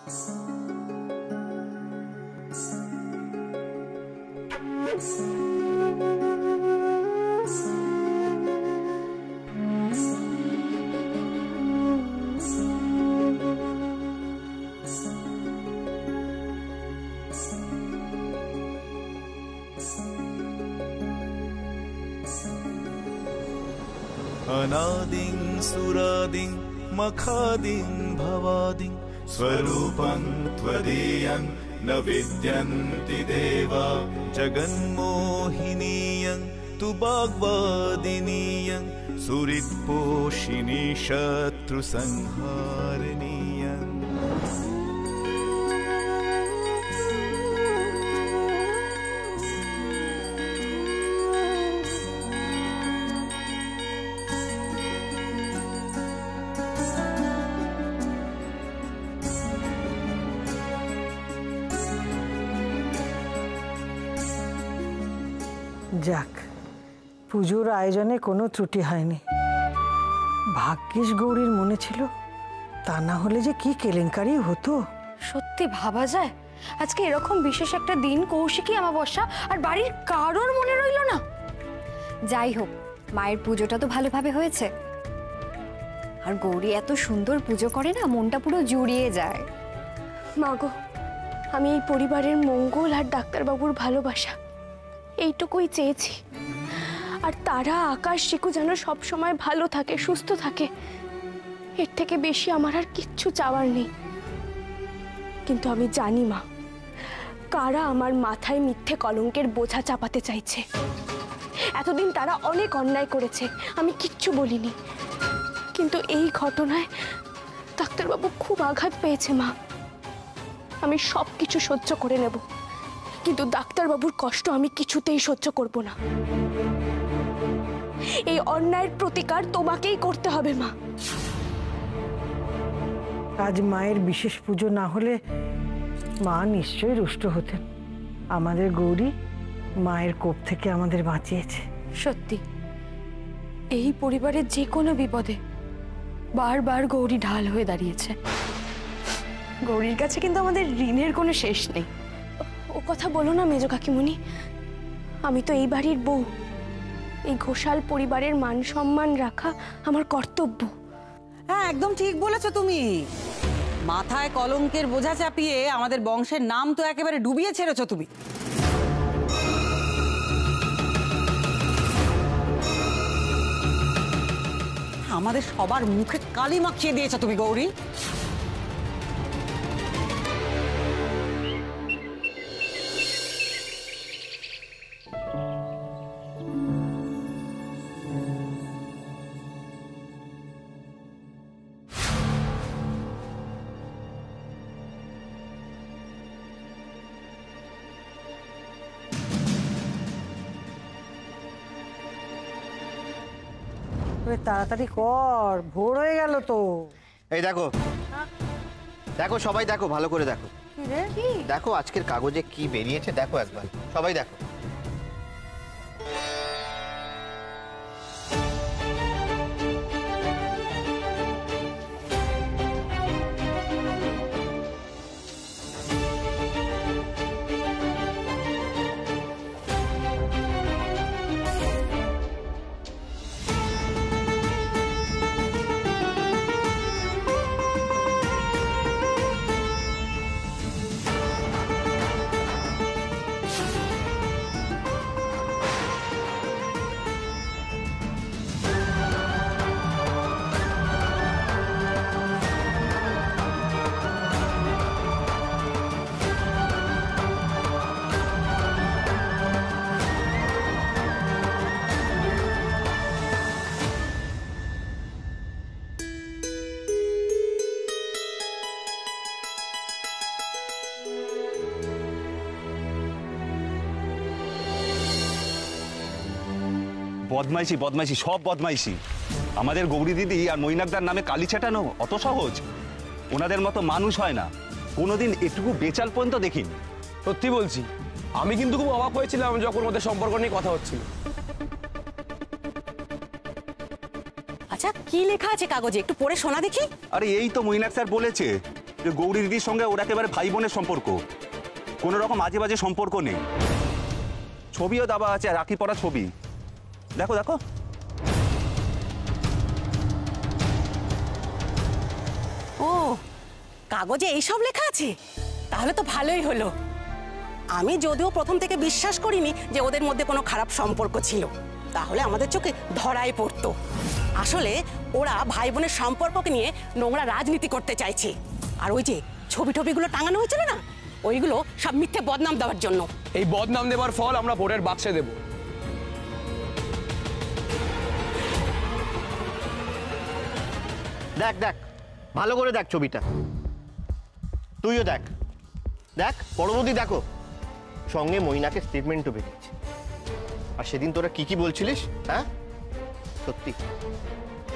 अनादिं सुरादिं मखादिं भवादिं स्वरूपं त्वदीयं न विद्यन्ति देवा जगन्मोहिनीयं तु वाग्वादिनीयं सुहृत्पोषिणी शत्रुसंहारिणीयं। যাক, পুজোর আয়োজনে কোনো ত্রুটি হয়নি। ভাগ্যিস গৌরীর মনে ছিল, তা না হলে যে কি কেলেঙ্কারি হতো। সত্যি ভাবা যায় আজকে এরকম বিশেষ একটা দিন, কৌশিকী অমাবস্যা, আর বাড়ির কারোর মনে রইল না। যাই হোক, মায়ের পুজোটা তো ভালোভাবে হয়েছে। আর গৌরী এত সুন্দর পুজো করে না, মনটা পুরো জুড়িয়ে যায়। মা গো, আমি এই পরিবারের মঙ্গল আর ডাক্তারবাবুর ভালোবাসা এইটুকুই চেয়েছি। আর তারা, আকাশ, শিকু যেন সব সময় ভালো থাকে, সুস্থ থাকে, এর থেকে বেশি আমার আর কিচ্ছু চাওয়ার নেই। কিন্তু আমি জানি মা, কারা আমার মাথায় মিথ্যে কলঙ্কের বোঝা চাপাতে চাইছে। এতদিন তারা অনেক অন্যায় করেছে, আমি কিচ্ছু বলিনি। কিন্তু এই ঘটনায় ডাক্তারবাবু খুব আঘাত পেয়েছে মা। আমি সব কিছু সহ্য করে নেব, কিন্তু ডাক্তারবাবুর কষ্ট আমি কিছুতেই সহ্য করব না। এই অন্যায়ের প্রতিকার তোমাকেই করতে হবে মা। আজ মায়ের বিশেষ পুজো না হলে মা নিশ্চয়ই রুষ্ট হতেন। আমাদের গৌরী মায়ের কোপ থেকে আমাদের বাঁচিয়েছে। সত্যি, এই পরিবারের যে কোনো বিপদে বারবার গৌরী ঢাল হয়ে দাঁড়িয়েছে। গৌরীর কাছে কিন্তু আমাদের ঋণের কোনো শেষ নেই। ও কথা বলো না মেজো কাকিমণি, আমি তো এই বাড়ির বউ। এই ঘোষাল পরিবারের মান সম্মান রাখা আমার কর্তব্য। হ্যাঁ, একদম ঠিক বলেছো তুমি। মাথায় কলঙ্কের বোঝা চাপিয়ে আমাদের বংশের নাম তো একেবারে ডুবিয়ে ছেড়েছো তুমি। আমাদের সবার মুখে কালি মাখিয়ে দিয়েছো তুমি গৌরী। তাড়াতাড়ি কর, ভোর হয়ে গেল তো। এই দেখো, দেখো সবাই দেখো, ভালো করে দেখো। কি রে? দেখো আজকের কাগজে কি বেরিয়েছে, দেখো একবার, সবাই দেখো। বদমাইশি বদমাইশি সব বদমাইশি। আমাদের গৌরী দিদি আর মৈনাকদার নামে কালি ছেটানো অত সহজ? ওনাদের মতো মানুষ হয় না, কোনোদিন এটুকু বেচাল পর্যন্ত দেখিনি। সত্যি বলছি, আমি কিন্তু খুব অবাক হয়েছিলাম যখন ওদের সম্পর্ক নিয়ে কথা হচ্ছিল। আচ্ছা, কি লেখা আছে কাগজে? একটু পড়ে শোনা দেখি। আরে এই তো মৈনাক স্যার বলেছে, যে গৌরী দিদির সঙ্গে ওর একেবারে ভাই বোনের সম্পর্ক, কোনো রকম আজে বাজে সম্পর্ক নেই। ছবিও দেওয়া আছে, রাখি পরা ছবি, দেখো দেখো। ও, কাগজে এইসব লেখা আছে? তাহলে তো ভালোই হলো। আমি যদিও প্রথম থেকে বিশ্বাস করিনি যে ওদের মধ্যে কোনো খারাপ সম্পর্ক ছিল, তাহলে আমাদের চোখে ধরাই পড়তো। আসলে ওরা ভাই বোনের সম্পর্ককে নিয়ে নোংরা রাজনীতি করতে চাইছে। আর ওই যে ছবি টবিগুলো টাঙানো হয়েছিল না, ওইগুলো সব মিথ্যে বদনাম দেওয়ার জন্য। এই বদনাম দেবার ফল আমরা ভোটের বাক্সে দেব। দেখ দেখ, ভালো করে দেখ ছবিটা, তুইও দেখ। দেখ পরবর্তী দেখো, সঙ্গে মইনাকে স্টেটমেন্টও বেরিয়েছে। আর সেদিন তোরা কি কি বলছিলিস? হ্যাঁ, সত্যি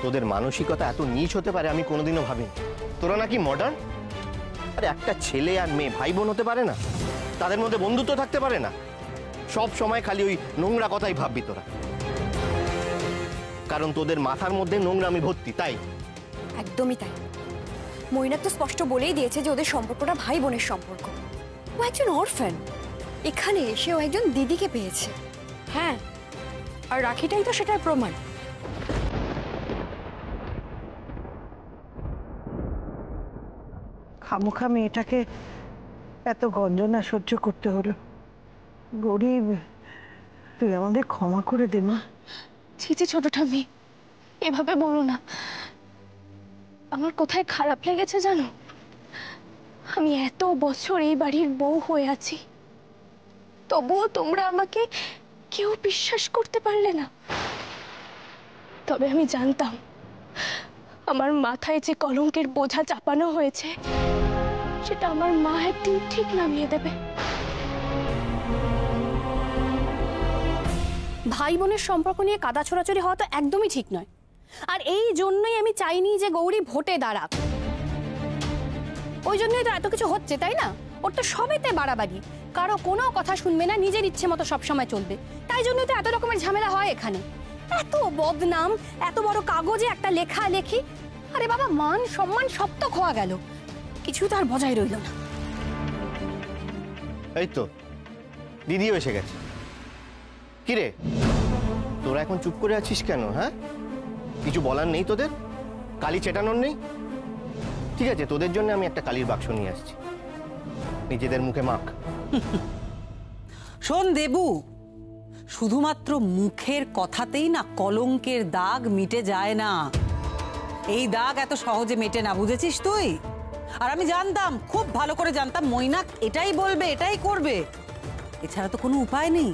তোদের মানসিকতা এত নীচ হতে পারে আমি কোনোদিনও ভাবিনি। তোরা নাকি মডার্ন। আরে একটা ছেলে আর মেয়ে ভাই বোন হতে পারে না? তাদের মধ্যে বন্ধুত্ব থাকতে পারে না? সব সময় খালি ওই নোংরা কথাই ভাববি তোরা, কারণ তোদের মাথার মধ্যে নোংরামি ভর্তি, তাই। একদমই তাই। মৈনাক তো স্পষ্ট বলেই দিয়েছে যে ওদের সম্পর্কটা ভাই বোনের সম্পর্ক। ও একজন অরফ্যান, এখানে এসে ও একজন দিদিকে পেয়েছে। হ্যাঁ, আর রাখিটাই তো সেটার প্রমাণ। খামোখা মেয়েটাকে এত গঞ্জনা সহ্য করতে হলো। গরিব, তুই আমাদের ক্ষমা করে দে মা। ছি ছি ছোট ঠাম্মি, এভাবে বলো না। আমার কোথায় খারাপ লেগেছে জানো? আমি এত বছর এই বাড়ির বউ হয়ে আছি, তবুও তোমরা আমাকে কেউ বিশ্বাস করতে পারলে না। তবে আমি জানতাম আমার মাথায় যে কলঙ্কের বোঝা চাপানো হয়েছে সেটা আমার মা একদিন ঠিক নামিয়ে দেবে। ভাই বোনের সম্পর্ক নিয়ে কাদা ছোড়াছড়ি হওয়া তো একদমই ঠিক নয়। আর এই জন্যই আমি চাইনি যে গৌরী ভোটে দাঁড়াক। ওই জন্যই তো এত কিছু হচ্ছে, তাই না? ওর তো সবেতে বাড়াবাড়ি, কারো কোনো কথা শুনবে না, নিজের ইচ্ছে মতো সবসময় চলবে। তাই জন্যই তো এত রকমের ঝামেলা হয় এখানে। এত বদনাম, এত বড় কাগজে একটা লেখা লেখি। আরে বাবা, মান সম্মান সব তো খোয়া গেল, কিছু তো আর বজায় রইল না। এই তো দিদিও এসে গেছে। কিরে, তোরা এখন চুপ করে আছিস কেন? হ্যাঁ, কিছু বলার নেই তোদের? কালি চেটানোর নেই? ঠিক আছে, তোদের জন্য আমি একটা কালির বাক্স নিয়ে আসছি, নিজেদের মুখে মাখ। শোন দেবু, শুধুমাত্র মুখের কথাতেই না কলঙ্কের দাগ মিটে যায় না। এই দাগ এত সহজে মেটে না, বুঝেছিস তুই? আর আমি জানতাম, খুব ভালো করে জানতাম মৈনাক এটাই বলবে, এটাই করবে। এছাড়া তো কোনো উপায় নেই।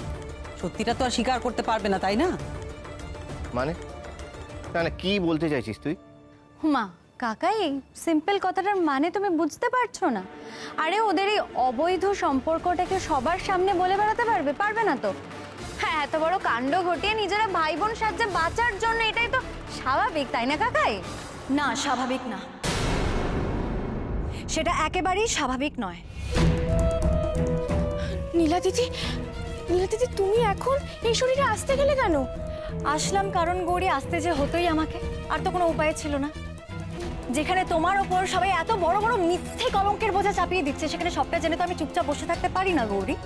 সত্যিটা তো আর স্বীকার করতে পারবে না, তাই না? মানে না, কি বলতে চাইছিস তুই? মা, কাকাই সিম্পল কথাটার মানে তুমি বুঝতে পারছো না? আরে ওদের এই অবৈধ সম্পর্কটাকে সবার সামনে বলে বেড়াতে পারবে? পারবে না তো। হ্যাঁ, এত বড় কাণ্ড ঘটিয়ে নিজেরা ভাই বোন সাহায্যে বাঁচার জন্য এটাই তো স্বাভাবিক, তাই না কাকাই? না, স্বাভাবিক না, সেটা একেবারেই স্বাভাবিক নয়। নীলা দিদি, নীলা দিদি, তুমি এখন এই শরীরে আসতে গেলে কেন? আসলাম কারণ গৌরী আসতে যে হতোই আমাকে, আর তো কোনো উপায় ছিল না। যেখানে তোমার ওপর সবাই এত বড় বড় মিথ্যে কলঙ্কের বোঝা চাপিয়ে দিচ্ছে, সেখানে সবটা জেনে তো আমি চুপচাপ বসে থাকতে পারি না গৌরী।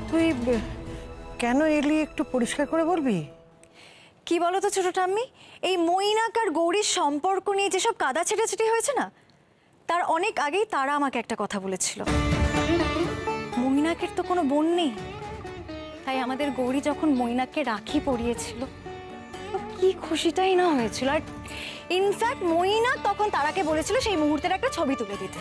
তুই কেন এলি একটু পরিষ্কার করে বলবি? কি বলো তো ছোট ঠাম্মি, এই মৈনাক আর গৌরীর সম্পর্ক নিয়ে যেসব কাদা ছেটাছেটি হয়েছে না, তার অনেক আগেই তারা আমাকে একটা কথা বলেছিল। মৈনাকের তো কোনো বোন নেই, তাই আমাদের গৌরী যখন মৈনাককে রাখি পরিয়েছিল, কি খুশিটাই না হয়েছিল। আর ইনফ্যাক্ট মৈনাক তখন তারাকে বলেছিল সেই মুহূর্তের একটা ছবি তুলে দিতে।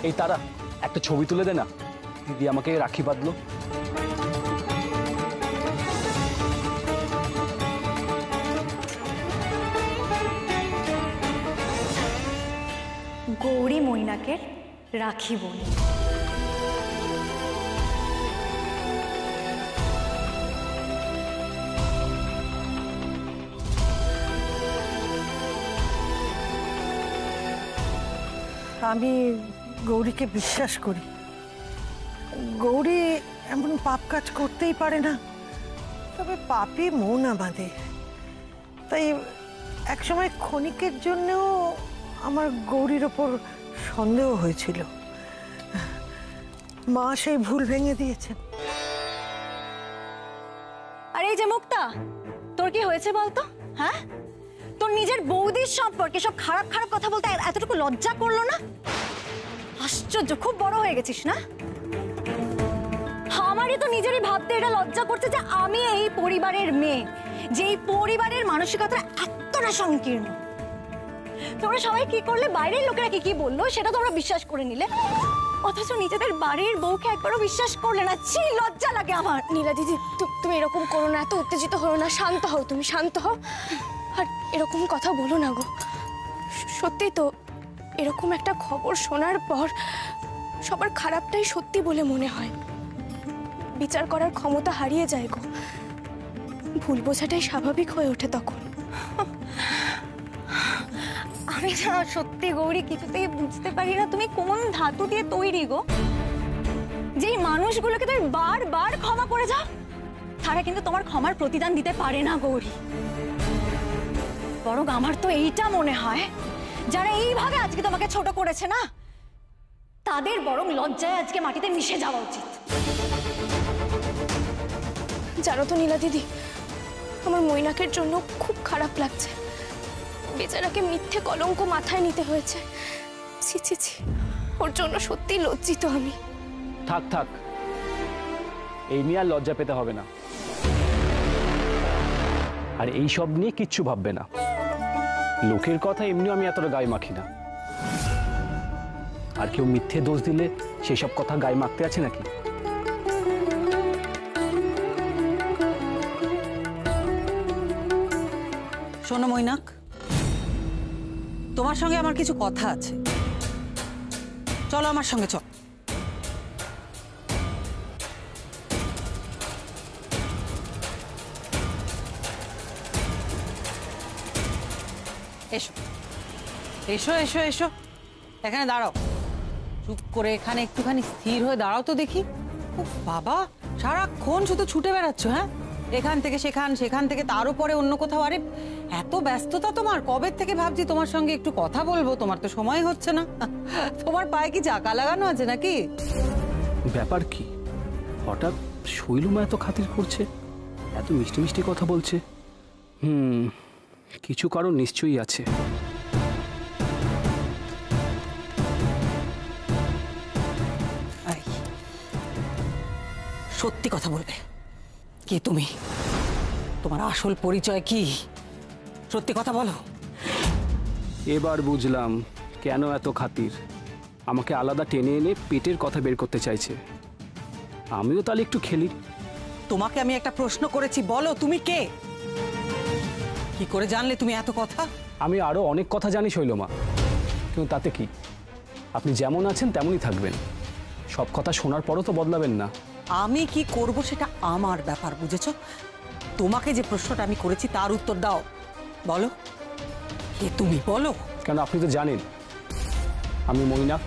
এই তারা, একটা ছবি তুলে দে না, দিদি আমাকে রাখি বাঁধলো। গৌরী মৈনাকের রাখি বোন। আমি গৌরীকে বিশ্বাস করি। গৌরী এমন পাপ কাজ করতেই পারে না, তবে পাপই মন আমাদের। তাই একসময় ক্ষণিকের জন্যও আমার গৌরীর ওপর সন্দেহ হয়েছিল। মা সেই ভুল ভেঙে দিয়েছেন। আর এই যে মুক্তা, তোর কি হয়েছে বলতো? হ্যাঁ, তোর নিজের বৌদির সম্পর্কে সব খারাপ খারাপ কথা বলতে এতটুকু লজ্জা করলো না? আশ্চর্য, খুব বড় হয়ে গেছিস না? আমারই তো নিজেরই ভাবতে এটা লজ্জা করছে যে আমি এই পরিবারের মেয়ে, যে এই পরিবারের মানসিকতা এতটা সংকীর্ণ। তোমরা সবাই কি করলে, বাইরের লোকেরা কি কি বললো সেটা তোমরা বিশ্বাস করে নিলে, অথচ নিজেদের বাড়ির বউকে একবারও বিশ্বাস করলে না। ছি, লজ্জা লাগে আমার। নীলা দিদি, তুমি এরকম করো না, এত উত্তেজিত হও না, শান্ত হও, তুমি শান্ত হও। আর এরকম কথা বলো না গো। সত্যি তো, এরকম একটা খবর শোনার পর সবার খারাপটাই সত্যি বলে মনে হয়, বিচার করার ক্ষমতা হারিয়ে যায় গো। ভুল বোঝাটাই স্বাভাবিক হয়ে ওঠে তখন। আমি সত্যি গৌরী কিছুতেই বুঝতে পারি না তুমি কোন ধাতু দিয়ে তৈরি গো, যেই মানুষগুলোকে তুমি বারবার ক্ষমা করে যাও, তারা কিন্তু তোমার ক্ষমার প্রতিদান দিতে পারে না গৌরী। বরং আমার তো এইটা মনে হয়, যারা এইভাবে আজকে তোমাকে ছোট করেছে না, তাদের বরং লজ্জায় আজকে মাটিতে মিশে যাওয়া উচিত। জানো তো নীলা দিদি, আমার মৈনাকের জন্য খুব খারাপ লাগছে। বেচারাকে মিথ্যে কলঙ্ক মাথায় নিতে হয়েছে। ছি ছি ছি, ওর জন্য সত্যি লজ্জিত আমি। থাক থাক, এই নিয়ে আর লজ্জা পেতে হবে না, আর এই সব নিয়ে কিচ্ছু ভাববে না। লোকের কথা এমনিও আমি এতটা গায়ে মাখি না, আর কেউ মিথ্যে দোষ দিলে সেসব কথা গায়ে মাখতে আছে নাকি? শোনো মৈনাক, তোমার সঙ্গে আমার কিছু কথা আছে, চলো আমার সঙ্গে চল। এসো এসো এসো এসো, এখানে দাঁড়াও। চুপ করে এখানে একটুখানি স্থির হয়ে দাঁড়াও তো দেখি। উফ বাবা, সারাক্ষণ শুধু ছুটে বেড়াচ্ছ। হ্যাঁ, এখান থেকে সেখান, সেখান থেকে তার উপরে অন্য কোথাও। আরে এত ব্যস্ততা তোমার, কবে থেকে ভাবছি তোমার সঙ্গে একটু কথা বলবো, তোমার তো সময় হচ্ছে না। তোমার পায়ে কি চাকা লাগানো আছে নাকি? ব্যাপার কি, হঠাৎ শৈলমা এত খাতির করছে, এত মিষ্টি মিষ্টি কথা বলছে? কিছু কারণ নিশ্চয়ই আছে। সত্যি কথা বলবে, কে তুমি? তোমার আসল পরিচয় কি? সত্যি কথা বলো। এবার বুঝলাম কেন এত খাতির। আমাকে আলাদা টেনে এনে পেটের কথা বের করতে চাইছে। আমিও তাহলে একটু খেলি। তোমাকে আমি একটা প্রশ্ন করেছি, বলো তুমি কে? কি করে জানলে তুমি এত কথা? আমি আরো অনেক কথা জানি শৈলমা, কিন্তু তাতে কি? আপনি যেমন আছেন তেমনই থাকবেন, সব কথা শোনার পরও তো বদলাবেন না। আমি কি করব সেটা আমার ব্যাপার, বুঝেছো? তোমাকে যে প্রশ্নটা আমি করেছি তার উত্তর দাও। বলো কে তুমি, বলো। কেন, আপনি তো জানেন আমি মৈনাক।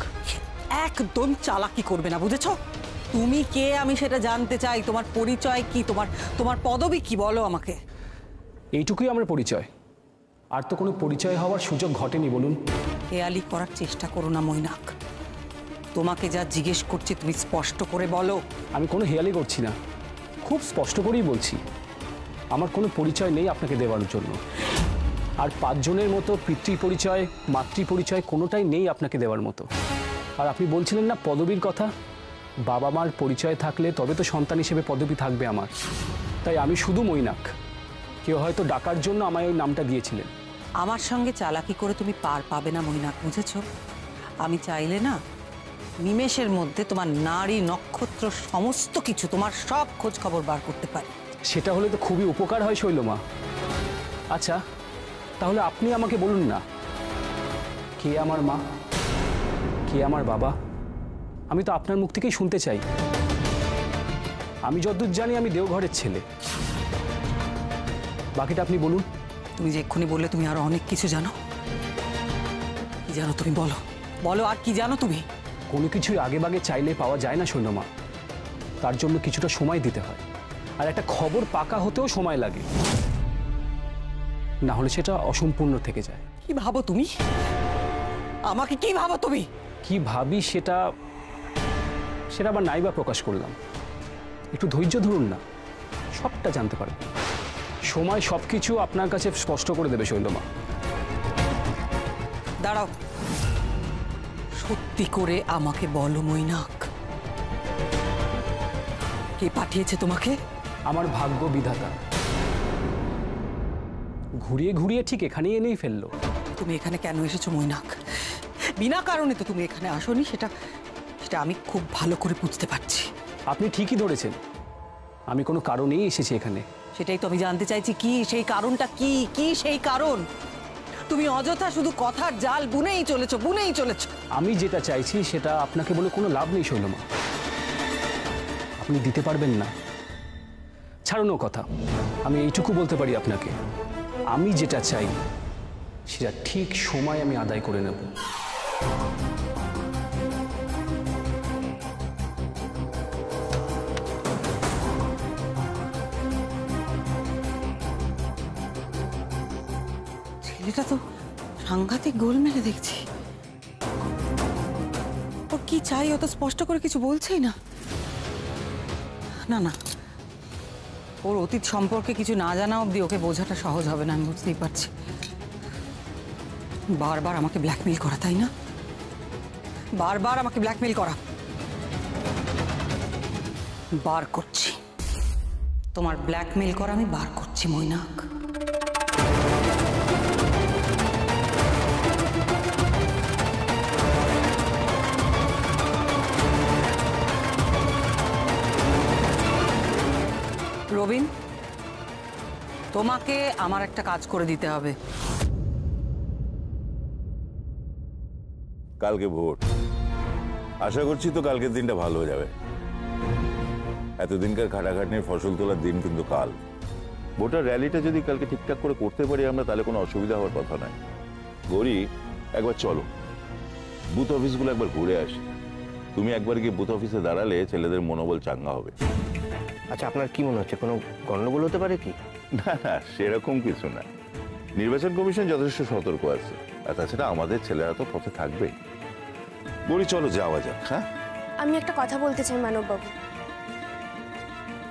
একদম চালাকি করবে না, বুঝেছো? তুমি কে আমি সেটা জানতে চাই। তোমার পরিচয় কি, তোমার পদবি কি, বলো আমাকে। এইটুকুই আমার পরিচয়, আর তো কোনো পরিচয় হওয়ার সুযোগ ঘটেনি। বলুন। হেয়ালি করার চেষ্টা করো না মৈনাক, তোমাকে যা জিজ্ঞেস করছি তুমি স্পষ্ট করে বলো। আমি কোনো হেয়ালি করছি না, খুব স্পষ্ট করেই বলছি, আমার কোনো পরিচয় নেই আপনাকে দেওয়ার জন্য। আর 5 জনের মতো পিতৃ পরিচয়, মাতৃ পরিচয় কোনোটাই নেই আপনাকে দেওয়ার মতো। আর আপনি বলছিলেন না পদবীর কথা, বাবা মার পরিচয় থাকলে তবে তো সন্তান হিসেবে পদবী থাকবে আমার। তাই আমি শুধু মৈনাক। কেউ হয়তো ডাকার জন্য আমায় ওই নামটা দিয়েছিলেন। আমার সঙ্গে চালাকি করে তুমি পার পাবে না মৈনাক, বুঝেছো? আমি চাইলে না নিমেষের মধ্যে তোমার নারী নক্ষত্র সমস্ত কিছু, তোমার সব খোঁজ খবর বার করতে পারি। সেটা হলে তো খুবই উপকার হয় শৈলমা। আচ্ছা, তাহলে আপনি আমাকে বলুন না, কে আমার মা, কে আমার বাবা? আমি তো আপনার মুখ থেকেই শুনতে চাই। আমি যতদূর জানি আমি দেওঘরের ছেলে, বাকিটা আপনি বলুন। তুমি যে এক্ষুনি বললে তুমি আরো অনেক কিছু জানো। কি জানো তুমি, বলো বলো, আর কি জানো তুমি? কোনো কিছুই আগে বাগে চাইলে পাওয়া যায় না শৈলমা। তার জন্য কিছুটা সময় দিতে হয়, আর একটা খবর পাকা হতেও সময় লাগে, না হলে সেটা অসম্পূর্ণ থেকে যায়। কি ভাবো তুমি? আমাকে কি ভাবো তুমি? কি ভাবি সেটা আবার নাইবা প্রকাশ করলাম। একটু ধৈর্য ধরুন না, সবটা জানতে পারবেন। সময় সবকিছু আপনার কাছে স্পষ্ট করে দেবে শৈলমা। দাঁড়াও, সত্যি করে আমাকে বলো মৈনাক, কে পাঠিয়েছে তোমাকে? আমার ভাগ্য বিধাতা ঘুরিয়ে ঘুরিয়ে ঠিক এখানেই এনেই ফেললো। তুমি এখানে কেন এসেছো মৈনাক? বিনা কারণে তো তুমি এখানে আসোনি, সেটা আমি খুব ভালো করে বুঝতে পারছি। আপনি ঠিকই ধরেছেন, আমি কোনো কারণেই এসেছি এখানে। সেটাই তো আমি জানতে চাইছি, কি সেই কারণটা? কি সেই কারণ? তুমি অযথা শুধু কথার জাল বুনেই চলেছো। আমি যেটা চাইছি সেটা আপনাকে বলে কোনো লাভ নেই শৈলমা, আপনি দিতে পারবেন না। ছাড়ুন কথা, আমি এইটুকু বলতে পারি আপনাকে, আমি যেটা চাই সেটা ঠিক সময় আমি আদায় করে নেব। ছেলেটা তো সাংঘাতিক গোল মেরে দেখছি। ওর কি চাই ও তো স্পষ্ট করে কিছু বলছেই না। না, ওর অতীত সম্পর্কে কিছু না জানা অবধি ওকে বোঝাটা সহজ হবে না, আমি বুঝতেই পারছি। বারবার আমাকে ব্ল্যাকমেল করা, তাই না? বারবার আমাকে ব্ল্যাকমেল করা। বার করছি, তোমার ব্ল্যাকমেল করা আমি বার করছি মৈনাক। রবিন, তোমাকে আমার একটা কাজ করে দিতে হবে। কালকে ভোট, আশা করছি তো কালকের দিনটা ভালো হয়ে যাবে। এতদিনকার খাটাখাটনির ফসল তোলার দিন কিন্তু কাল। ভোটার র্যালিটা যদি কালকে ঠিকঠাক করে করতে পারি আমরা, তাহলে কোনো অসুবিধা হওয়ার কথা নয়। গৌরী, একবার চলো বুথ অফিসগুলো একবার ঘুরে আসি। তুমি একবার গিয়ে বুথ অফিসে দাঁড়ালে ছেলেদের মনোবল চাঙ্গা হবে। আচ্ছা, আপনার কি মনে হচ্ছে কোনো গন্ডগোল হতে পারে কি? না, সেরকম কিছু না। নির্বাচন কমিশন যথেষ্ট সতর্ক আছে, আর তাছাড়া আমাদের ছেলেরা তো পথে থাকবে। গৌরী, চলো যাওয়া যাক। হ্যাঁ, আমি একটা কথা বলতে চাই মানববাবু।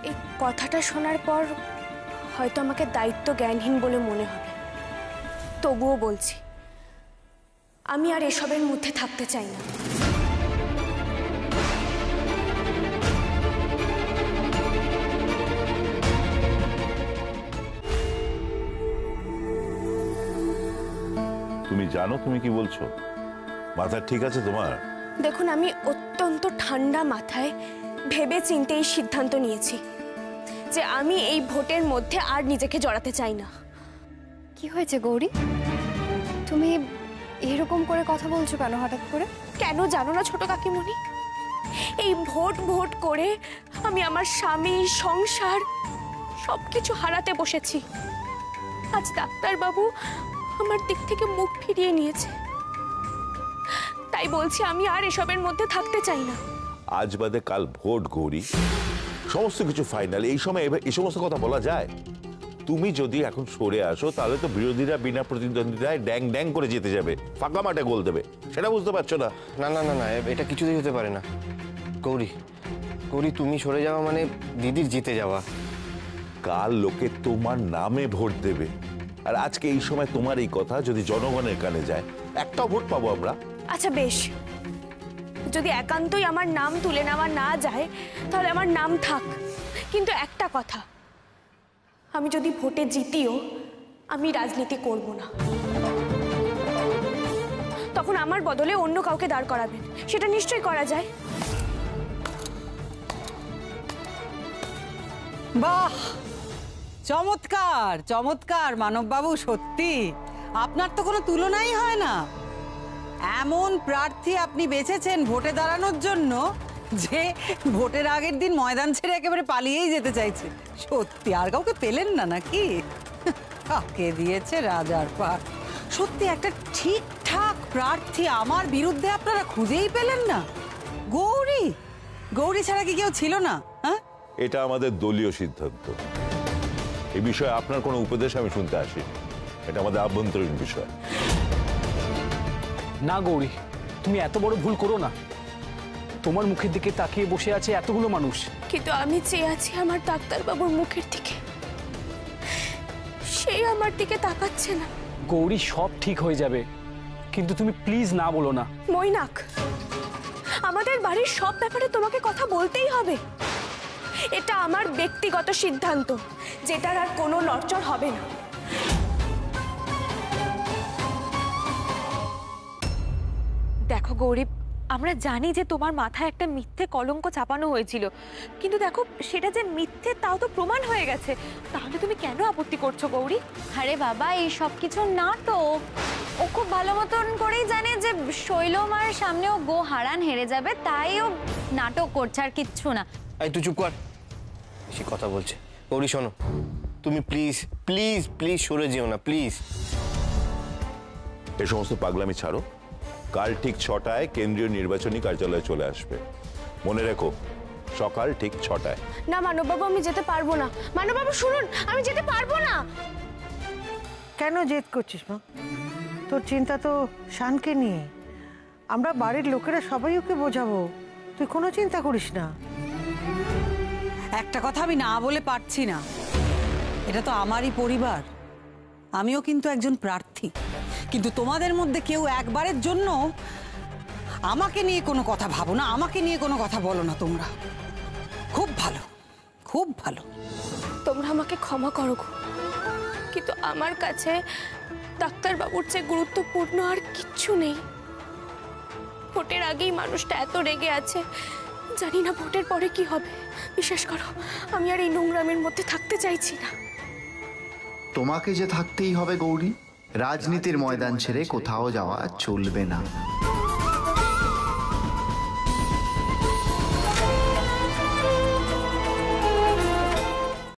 এই কথাটা শোনার পর হয়তো আমাকে দায়িত্ব জ্ঞানহীন বলে মনে হবে, তবুও বলছি, আমি আর এসবের মধ্যে থাকতে চাই না। তুমি জানো তুমি কি বলছো? মাথা ঠিক আছে তোমার? দেখুন, আমি অত্যন্ত ঠান্ডা মাথায় ভেবে চিন্তে এই সিদ্ধান্ত নিয়েছি যে আমি এই ভোটের মধ্যে আর নিজেকে জড়াতে চাই না। কি হয়েছে গৌরী, তুমি এরকম করে কথা বলছো কেন হঠাৎ করে? কেন জানো না ছোট কাকিমণি, এই ভোট করে আমি আমার স্বামী, সংসার সবকিছু হারাতে বসেছি। আজ ডাক্তারবাবু আমার দিক থেকে মুখ ফিরিয়ে নিয়েছে, তাই বলছি আমি আর এসবের মধ্যে থাকতে চাই না। আজ বাদে কাল ভোট গৌরী, সমস্ত কিছু ফাইনাল। এই সময় এই সমস্ত কথা বলা যায়? তুমি যদি এখন সরে আসো তাহলে তো বিরোধীরা বিনা প্রতিদ্বন্দ্বিতায় ড্যাং ড্যাং করে জিতে যাবে, ফাঁকা মাঠে গোল দেবে। সেটা বুঝতে পারছো না? না না না না, এটা কিছুতেই হতে পারে না। গৌরী, তুমি সরে যাওয়া মানে দিদির জিতে যাওয়া। কাল লোকে তোমার নামে ভোট দেবে, আর আজকে এই সময় তোমার এই কথা যদি জনগণের কানে যায়, একটাও ভোট পাবো আমরা? আচ্ছা বেশ, যদি একান্তই আমার নাম তুলে নেওয়া না যায় তাহলে আমার নাম থাক, কিন্তু একটা কথা, আমি যদি ভোটে জিতিও আমি রাজনীতি করব না। তখন আমার বদলে অন্য কাউকে দাঁড় করাবেন, সেটা নিশ্চয়ই করা যায়। বাহ, চমৎকার চমৎকার মানববাবু, সত্যি আপনার তো কোনো তুলনাই হয় না। এমন প্রার্থী আপনি বেছেছেন ভোটে দাঁড়ানোর জন্য যে ভোটের আগের দিন ময়দান ছেড়ে একেবারে পালিয়েই যেতে চাইছে। সত্যি আর কাউকে পেলেন না নাকি? কাকে দিয়েছে রাজার পাট। সত্যি একটা ঠিকঠাক প্রার্থী আমার বিরুদ্ধে আপনারা খুঁজেই পেলেন না। গৌরী ছাড়া কি কেউ ছিল না? এটা আমাদের দলীয় সিদ্ধান্ত। এই বিষয়ে আপনার কোনো উপদেশ আমি শুনতে আসিনি। এটা আমাদের আভ্যন্তরীণ বিষয়। না গৌরী, তুমি এত বড় ভুল করো না। তোমার মুখের দিকে তাকিয়ে বসে আছে এতগুলো মানুষ, কিন্তু আমি চেয়ে আছি আমার ডাক্তারবাবুর মুখের দিকে, সেই আমার দিকে তাকাচ্ছে না। গৌরী, সব ঠিক হয়ে যাবে, কিন্তু তুমি প্লিজ না বলো না। মৈনাক, আমাদের বাড়ির সব ব্যাপারে তোমাকে কথা বলতেই হবে। এটা আমার ব্যক্তিগত সিদ্ধান্ত, যেটার আর কোনো নড়চড় হবে না। দেখো গৌরী, আমরা জানি যে তোমার মাথায় একটা মিথ্যে কলঙ্ক চাপানো হয়েছিল, কিন্তু দেখো সেটা যে মিথ্যে তাও তো প্রমাণ হয়ে গেছে। তাহলে তুমি কেন আপত্তি করছো গৌরী? আরে বাবা, এই সব কিছু নাটক। ও খুব ভালো মতন করেই জানে যে শৈলমার সামনেও গো হারান হেরে যাবে, তাই ও নাটক করছে, আর কিচ্ছু না। এই তুই চুপ কর, সে কথা বলছে। গৌরী শোনো, তুমি প্লিজ প্লিজ প্লিজ সরে যেও না, প্লিজ। এই সমস্ত পাগলামি ছাড়ো। কাল ঠিক 6টায় কেন্দ্রীয় নির্বাচনী কার্যালয়ে চলে আসবে। মনে রেখো, সকাল ঠিক 6টায়। না মানববাবু, আমি যেতে পারবো না। মানববাবু শুনুন, আমি যেতে পারবো না। কেন জেদ করছিস মা? তোর চিন্তা তো শানকে নিয়ে। আমরা বাড়ির লোকেরা সবাই ওকে বোঝাবো, তুই কোনো চিন্তা করিস না। একটা কথা আমি না বলে পারছি না, এটা তো আমারই পরিবার। আমিও কিন্তু একজন প্রার্থী, কিন্তু তোমাদের মধ্যে কেউ একবারের জন্য আমাকে নিয়ে কোনো কথা ভাবো না, আমাকে নিয়ে কোনো কথা বলো না তোমরা। খুব ভালো, খুব ভালো। তোমরা আমাকে ক্ষমা করো গো, কিন্তু আমার কাছে ডাক্তারবাবুর চেয়ে গুরুত্বপূর্ণ আর কিচ্ছু নেই। ভোটের আগেই মানুষটা এত রেগে আছে, জানি না ভোটের পরে কি হবে। বিশ্বাস করো, আমি আর এই নোংরামের মধ্যে থাকতে চাইছি না। তোমাকে যে থাকতেই হবে গৌরী, রাজনীতির ময়দান ছেড়ে কোথাও যাওয়া চলবে না।